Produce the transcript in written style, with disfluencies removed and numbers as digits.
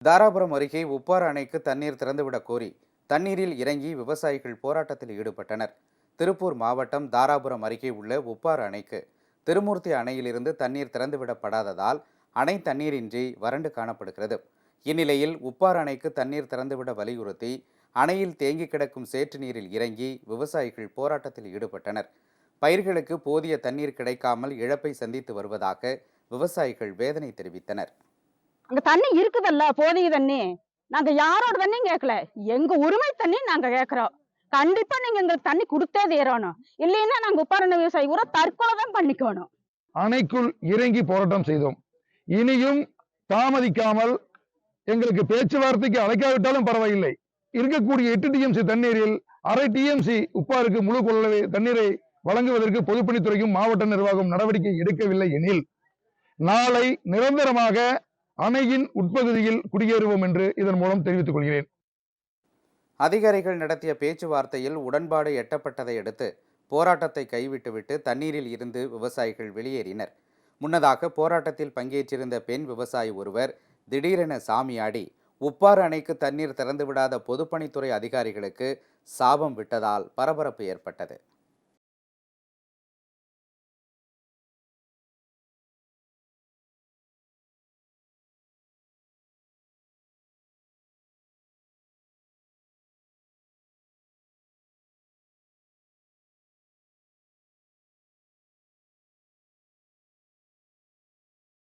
தாராபுரம் அருகே உப்பாறு அணைக்கு தண்ணீர் திறந்துவிடக் கோரி தண்ணீரில் இறங்கி விவசாயிகள் போராட்டத்தில் ஈடுபட்டனர். திருப்பூர் மாவட்டம் தாராபுரம் அருகே உள்ள உப்பாறு அணைக்கு திருமூர்த்தி அணையிலிருந்து தண்ணீர் திறந்துவிடப்படாததால் அணை தண்ணீரின்றி வறண்டு காணப்படுகிறது. இந்நிலையில் உப்பாறு அணைக்கு தண்ணீர் திறந்துவிட வலியுறுத்தி அணையில் தேங்கி கிடக்கும் சேற்று நீரில் இறங்கி விவசாயிகள் போராட்டத்தில் ஈடுபட்டனர். பயிர்களுக்கு போதிய தண்ணீர் கிடைக்காமல் இழப்பை சந்தித்து வருவதாக விவசாயிகள் வேதனை தெரிவித்தனர். அங்க தண்ணி இருக்குதல்ல, போதிய தண்ணி. நாங்க யாரோட தண்ணியும் கேட்கல, எங்க உரிமை தண்ணி நாங்க கேட்கிறோம். கண்டிப்பா நீங்க எங்களுக்கு தண்ணி கொடுத்தே தீரணும், இல்லைன்னா நாங்க உப்பாரண விவசாயி கூட தற்கொலை தான் பண்ணிக்கணும். அணைக்குள் இறங்கி போராட்டம் செய்தோம். இனியும் தாமதிக்காமல் எங்களுக்கு பேச்சுவார்த்தைக்கு அழைக்காவிட்டாலும் பரவாயில்லை, இருக்கக்கூடிய 8 டிஎம்சி தண்ணீரில் அரை டிஎம்சி உப்பாருக்கு முழு கொள்ளளவு தண்ணீரை வழங்குவதற்கு பொதுப்பணித்துறையும் மாவட்ட நிர்வாகம் நடவடிக்கை எடுக்கவில்லை எனில் நாளை நிரந்தரமாக அணையின் உட்பகுதியில் குடியேறுவோம் என்று இதன் மூலம் தெரிவித்துக் கொள்கிறேன். அதிகாரிகள் நடத்திய பேச்சுவார்த்தையில் உடன்பாடு எட்டப்பட்டதை அடுத்து போராட்டத்தை கைவிட்டுவிட்டு தண்ணீரில் இருந்து விவசாயிகள் வெளியேறினர். முன்னதாக போராட்டத்தில் பங்கேற்றிருந்த பெண் விவசாயி ஒருவர் திடீரென சாமியாடி உப்பாறு அணைக்கு தண்ணீர் திறந்துவிடாத பொதுப்பணித்துறை அதிகாரிகளுக்கு சாபம் விட்டதால் பரபரப்பு ஏற்பட்டது.